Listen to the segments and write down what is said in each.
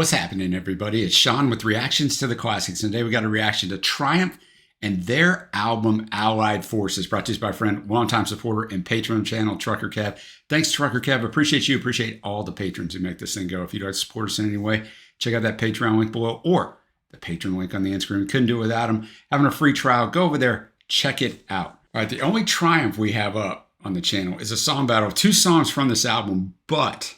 What's happening, everybody? It's Sean with Reactions to the Classics. And today we got a reaction to Triumph and their album Allied Forces, brought to us by a friend, longtime supporter and patron channel, Trucker Kev. Thanks, Trucker Kev. Appreciate you. Appreciate all the patrons who make this thing go. If you'd like to support us in any way, check out that Patreon link below or the Patreon link on the end screen. We couldn't do it without them. Having a free trial, go over there, check it out. All right, the only Triumph we have up on the channel is a song battle of two songs from this album, but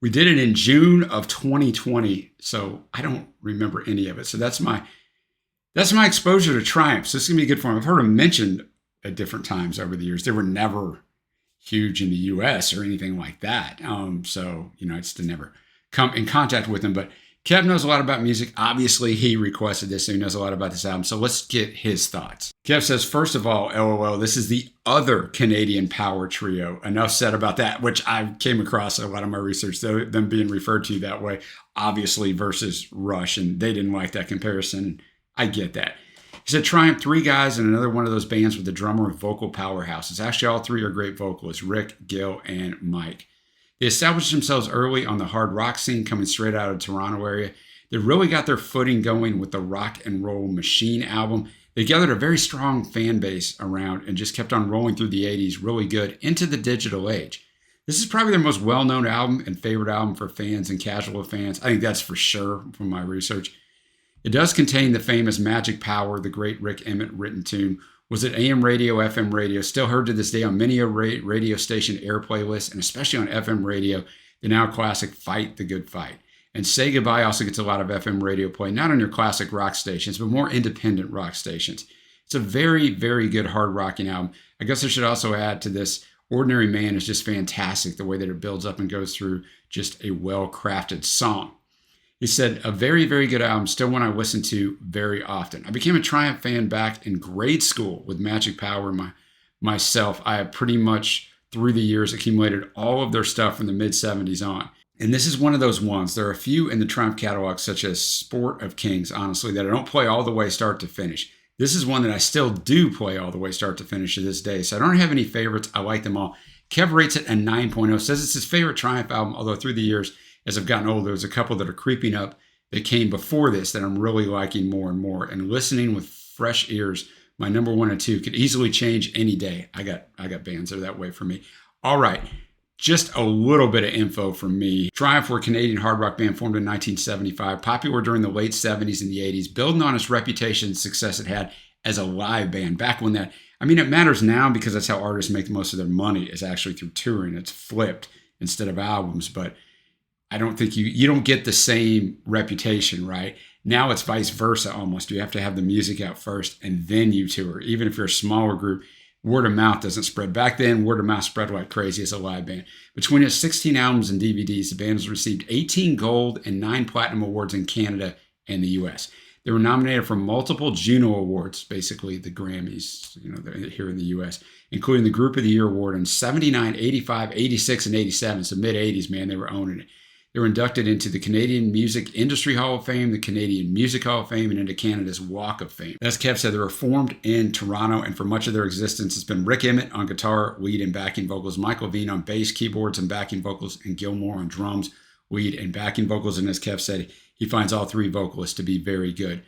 we did it in June of 2020, so I don't remember any of it. So that's my exposure to Triumph. So this is gonna be good for them. I've heard them mentioned at different times over the years. They were never huge in the U.S. or anything like that. So I just never come in contact with them. But Kev knows a lot about music. Obviously, he requested this, so he knows a lot about this album. So let's get his thoughts. Kev says, first of all, LOL, this is the other Canadian power trio. Enough said about that, which I came across a lot of my research, them being referred to that way, obviously, versus Rush, and they didn't like that comparison. I get that. He said, Triumph, three guys and another one of those bands with a drummer with vocal powerhouses. Actually, all three are great vocalists, Rick, Gil, and Mike. They established themselves early on the hard rock scene, coming straight out of the Toronto area. They really got their footing going with the Rock and Roll Machine album. They gathered a very strong fan base around and just kept on rolling through the 80s really good into the digital age. This is probably their most well-known album and favorite album for fans and casual fans. I think that's for sure from my research. It does contain the famous Magic Power, the great Rick Emmett written tune. Was it AM radio, FM radio, still heard to this day on many a radio station airplay lists, and especially on FM radio, the now classic Fight the Good Fight. And Say Goodbye also gets a lot of FM radio play, not on your classic rock stations, but more independent rock stations. It's a very, very good hard rocking album. I guess I should also add to this, Ordinary Man is just fantastic, the way that it builds up and goes through just a well-crafted song. He said, a very, very good album, still one I listen to very often. I became a Triumph fan back in grade school with Magic Power myself. I have pretty much, through the years, accumulated all of their stuff from the mid-'70s on. And this is one of those ones. There are a few in the Triumph catalog, such as Sport of Kings, honestly, that I don't play all the way start to finish. This is one that I still do play all the way start to finish to this day. So I don't have any favorites. I like them all. Kev rates it a 9.0, says it's his favorite Triumph album, although through the years, as I've gotten older, there's a couple that are creeping up that came before this that I'm really liking more and more. And listening with fresh ears, my number 1 and 2 could easily change any day. I got bands that are that way for me. All right, just a little bit of info from me. Triumph were a Canadian hard rock band formed in 1975, popular during the late 70s and the 80s, building on its reputation and success it had as a live band. Back when that, it matters now because that's how artists make most of their money, is actually through touring. It's flipped instead of albums, but I don't think you don't get the same reputation, right? Now it's vice versa almost. You have to have the music out first and then you tour. Even if you're a smaller group, word of mouth doesn't spread. Back then, word of mouth spread like crazy as a live band. Between its 16 albums and DVDs, the band has received 18 gold and 9 platinum awards in Canada and the US. They were nominated for multiple Juno Awards, basically the Grammys, here in the US, including the Group of the Year Award in 79, 85, 86, and 87. So mid-80s, man, they were owning it. They were inducted into the Canadian Music Industry Hall of Fame, the Canadian Music Hall of Fame, and into Canada's Walk of Fame. As Kev said, they were formed in Toronto, and for much of their existence, it's been Rick Emmett on guitar, lead, and backing vocals, Michael Levine on bass, keyboards, and backing vocals, and Gilmore on drums, lead, and backing vocals. And as Kev said, he finds all three vocalists to be very good.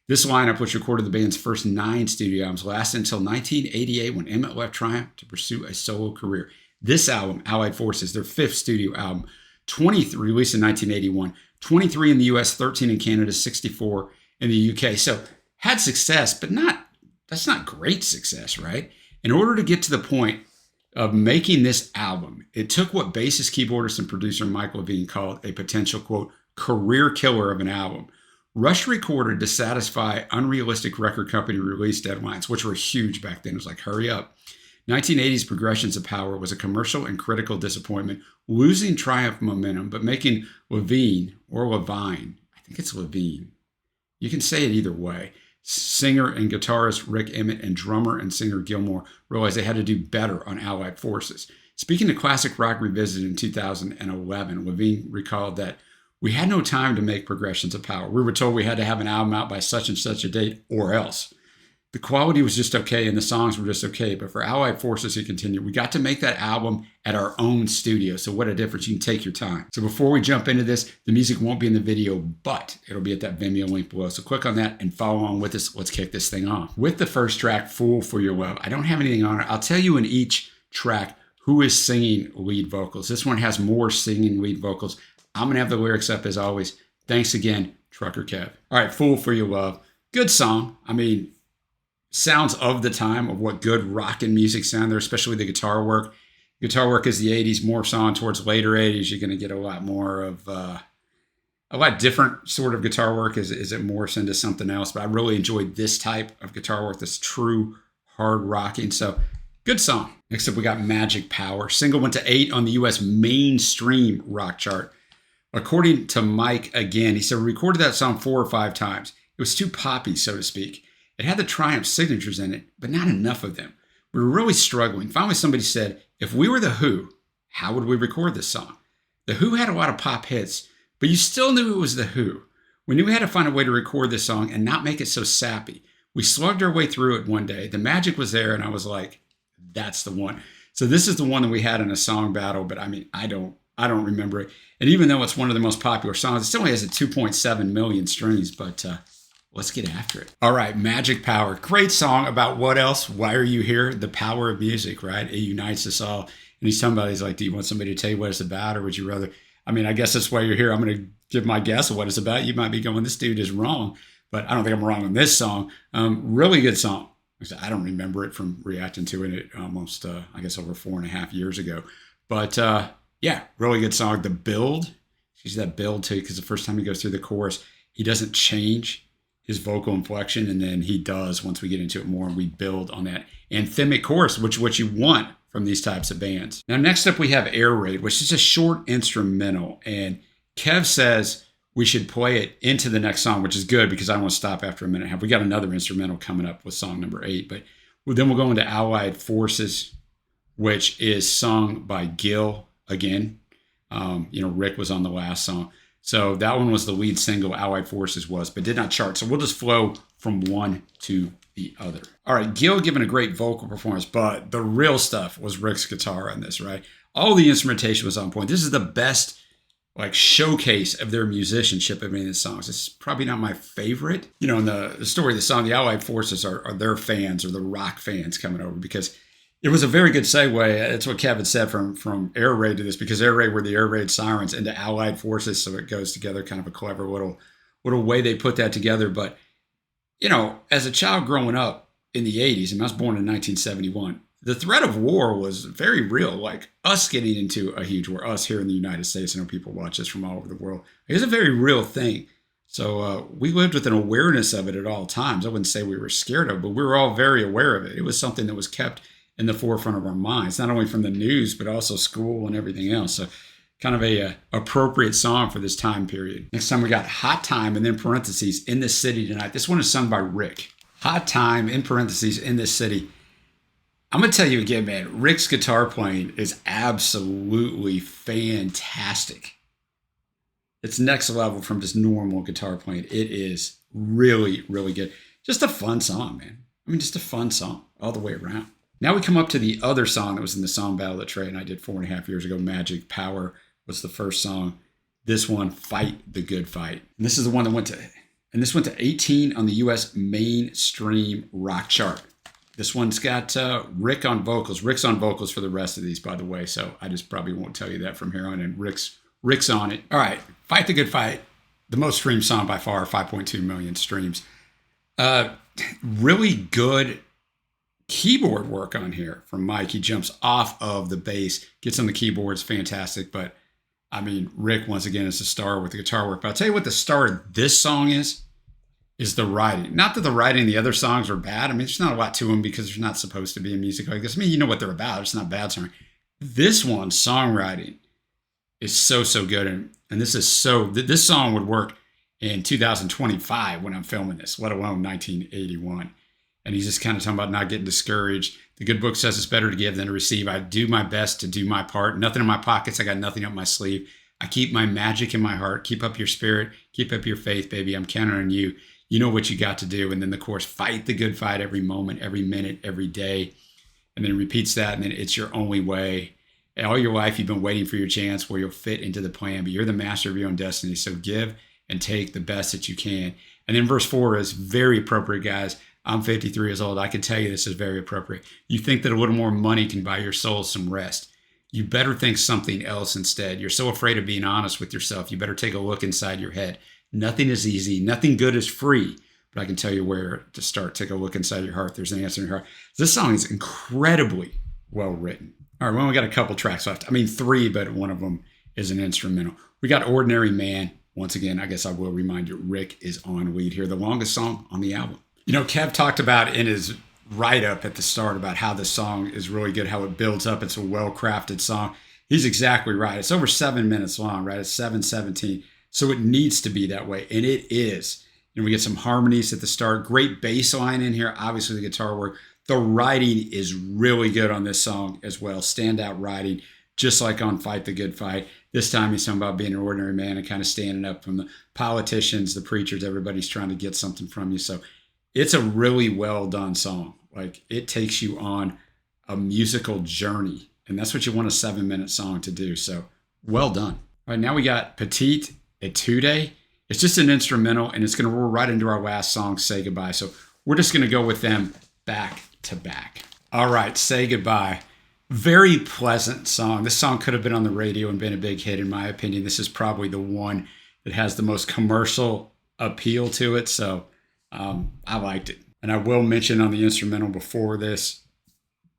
This lineup, which recorded the band's first 9 studio albums, lasted until 1988 when Emmett left Triumph to pursue a solo career. This album, Allied Forces, their 5th studio album, 20 released in 1981, 23 in the US, 13 in Canada, 64 in the UK. So had success, but that's not great success, right? In order to get to the point of making this album, it took what bassist, keyboardist, and producer Michael Levine called a potential, quote, career killer of an album. Rush recorded to satisfy unrealistic record company release deadlines, which were huge back then. It was like, hurry up. 1980's Progressions of Power was a commercial and critical disappointment, losing Triumph momentum, but making Levine, or Levine, I think it's Levine, you can say it either way, singer and guitarist Rick Emmett and drummer and singer Gilmore realized they had to do better on Allied Forces. Speaking to Classic Rock Revisited in 2011, Levine recalled that we had no time to make Progressions of Power. We were told we had to have an album out by such and such a date or else. the quality was just okay and the songs were just okay. But for Allied Forces to continue, we got to make that album at our own studio. So what a difference. You can take your time. So before we jump into this, the music won't be in the video, but it'll be at that Vimeo link below. So click on that and follow on with us. Let's kick this thing off. With the first track, Fool for Your Love, I don't have anything on it. I'll tell you in each track who is singing lead vocals. This one has more singing lead vocals. I'm going to have the lyrics up as always. Thanks again, Trucker Kev. All right, Fool for Your Love. Good song. I mean, sounds of the time of what good rockin' music sound there, especially the guitar work. Guitar work is the 80s, morphs on towards later 80s. You're going to get a lot more of a lot different sort of guitar work as it morphs into something else. But I really enjoyed this type of guitar work, this true hard rocking. So good song. Next up, we got Magic Power. Single went to 8 on the US mainstream rock chart. According to Mike, again, he said we recorded that song 4 or 5 times. It was too poppy, so to speak. It had the Triumph signatures in it, but not enough of them. We were really struggling. Finally, somebody said, if we were The Who, how would we record this song? The Who had a lot of pop hits, but you still knew it was The Who. We knew we had to find a way to record this song and not make it so sappy. We slugged our way through it one day. The magic was there, and I was like, that's the one. So this is the one that we had in a song battle, but I mean, I don't remember it. And even though it's one of the most popular songs, it still only has a 2.7 million streams, but let's get after it. All right, Magic Power. Great song about what else? Why are you here? The power of music, right? It unites us all. And he's talking about, he's like, do you want somebody to tell you what it's about, or would you rather? I mean, I guess that's why you're here. I'm going to give my guess of what it's about. You might be going, this dude is wrong, but I don't think I'm wrong on this song. Really good song. I don't remember it from reacting to it almost, I guess, over 4.5 years ago. But yeah, really good song. The build, she's that build too, because the first time he goes through the chorus, he doesn't change his vocal inflection, and then he does once we get into it more, and we build on that anthemic chorus, which is what you want from these types of bands. Now, next up, we have Air Raid, which is a short instrumental, and Kev says we should play it into the next song, which is good because I don't want to stop after a minute and a half. We got another instrumental coming up with song number 8, but then we'll go into Allied Forces, which is sung by Gil again. Rick was on the last song. So that one was the lead single, Allied Forces was, but did not chart. So we'll just flow from one to the other. All right, Gil giving a great vocal performance, but the real stuff was Rick's guitar on this, right? All the instrumentation was on point. This is the best showcase of their musicianship of any of the songs. It's probably not my favorite. In the story of the song, the Allied Forces are their fans, or the rock fans coming over, because it was a very good segue. It's what Kevin said from Air Raid to this, because Air Raid were the Air Raid Sirens into Allied Forces, so it goes together, kind of a clever little way they put that together. But, as a child growing up in the 80s, and I was born in 1971, the threat of war was very real. Like us getting into a huge war, us here in the United States, I know people watch this from all over the world. It's a very real thing. So we lived with an awareness of it at all times. I wouldn't say we were scared of it, but we were all very aware of it. It was something that was kept in the forefront of our minds, not only from the news, but also school and everything else. So kind of a appropriate song for this time period. Next time we got Hot Time, and then parentheses, In This City Tonight. This one is sung by Rick. Hot Time, in parentheses, In This City. I'm going to tell you again, man, Rick's guitar playing is absolutely fantastic. It's next level from just normal guitar playing. It is really, really good. Just a fun song, man. I mean, just a fun song all the way around. Now we come up to the other song that was in the song battle that Trey and I did 4.5 years ago. Magic Power was the first song. This one, Fight the Good Fight. And this is the one that went to 18 on the US mainstream rock chart. This one's got Rick on vocals. Rick's on vocals for the rest of these, by the way, so I just probably won't tell you that from here on. And Rick's on it. All right, Fight the Good Fight, the most streamed song by far, 5.2 million streams. Really good keyboard work on here from Mike. He jumps off of the bass, gets on the keyboards, fantastic. But I mean, Rick once again is the star with the guitar work. But I'll tell you what the star of this song is the writing. Not that the writing in the other songs are bad. I mean, there's not a lot to them because there's not supposed to be a music like this. I mean, you know what they're about. It's not bad song. This one, songwriting, is so good. And this song would work in 2025 when I'm filming this, let alone 1981. And he's just kind of talking about not getting discouraged. The good book says it's better to give than to receive. I do my best to do my part. Nothing in my pockets. I got nothing up my sleeve. I keep my magic in my heart. Keep up your spirit. Keep up your faith, baby. I'm counting on you. You know what you got to do. And then, of course, fight the good fight every moment, every minute, every day. And then repeats that, and then it's your only way. And all your life, you've been waiting for your chance where you'll fit into the plan, but you're the master of your own destiny. So give and take the best that you can. And then verse 4 is very appropriate, guys. I'm 53 years old. I can tell you this is very appropriate. You think that a little more money can buy your soul some rest. You better think something else instead. You're so afraid of being honest with yourself. You better take a look inside your head. Nothing is easy. Nothing good is free. But I can tell you where to start. Take a look inside your heart. There's an answer in your heart. This song is incredibly well written. All right, well, we got a couple tracks left. I mean, 3, but one of them is an instrumental. We got Ordinary Man. Once again, I guess I will remind you, Rick is on lead here. The longest song on the album. You know, Kev talked about in his write-up at the start about how this song is really good, how it builds up. It's a well-crafted song. He's exactly right. It's over 7 minutes long, right? It's 7:17. So it needs to be that way, and it is. And we get some harmonies at the start. Great bass line in here. Obviously, the guitar work. The writing is really good on this song as well. Standout writing, just like on Fight the Good Fight. This time he's talking about being an ordinary man and kind of standing up from the politicians, the preachers, everybody's trying to get something from you. So it's a really well done song. Like, it takes you on a musical journey. And that's what you want a 7-minute song to do. So well done. All right, now we got Petite Etude. It's just an instrumental, and it's going to roll right into our last song, Say Goodbye. So we're just going to go with them back to back. All right, Say Goodbye. Very pleasant song. This song could have been on the radio and been a big hit, in my opinion. This is probably the one that has the most commercial appeal to it. So I liked it. And I will mention on the instrumental before this,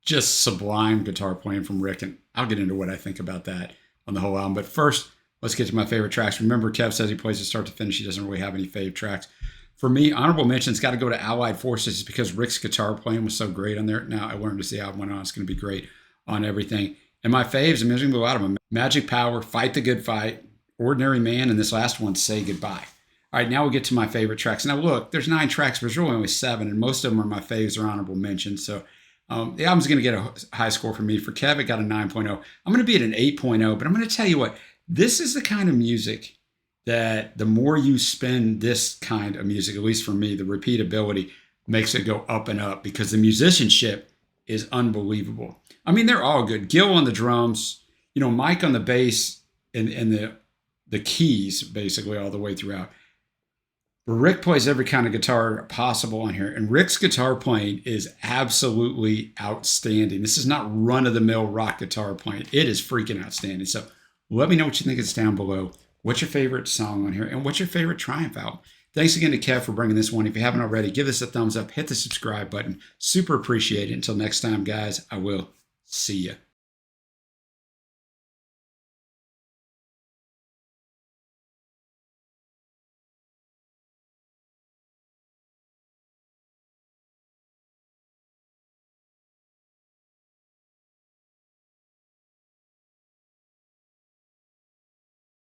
just sublime guitar playing from Rick. And I'll get into what I think about that on the whole album. But first, let's get to my favorite tracks. Remember, Kev says he plays it start to finish. He doesn't really have any fave tracks. For me, honorable mention's got to go to Allied Forces because Rick's guitar playing was so great on there. Now, I learned as the album went on, it's going to be great on everything. And my faves, I'm going to go out of them. Magic Power, Fight the Good Fight, Ordinary Man, and this last one, Say Goodbye. All right, now we'll get to my favorite tracks. Now, look, there's 9 tracks, but there's really only 7, and most of them are my faves or honorable mentions. So the album's going to get a high score for me. For Kev, it got a 9.0. I'm going to be at an 8.0, but I'm going to tell you what, this is the kind of music that the more you spend this kind of music, at least for me, the repeatability makes it go up and up because the musicianship is unbelievable. I mean, they're all good. Gil on the drums, you know, Mike on the bass and the keys basically all the way throughout. But Rick plays every kind of guitar possible on here, and Rick's guitar playing is absolutely outstanding. This is not run-of-the-mill rock guitar playing. It is freaking outstanding. So let me know what you think is down below. What's your favorite song on here? And what's your favorite Triumph album? Thanks again to Kev for bringing this one. If you haven't already, give this a thumbs up. Hit the subscribe button. Super appreciate it. Until next time, guys, I will see you.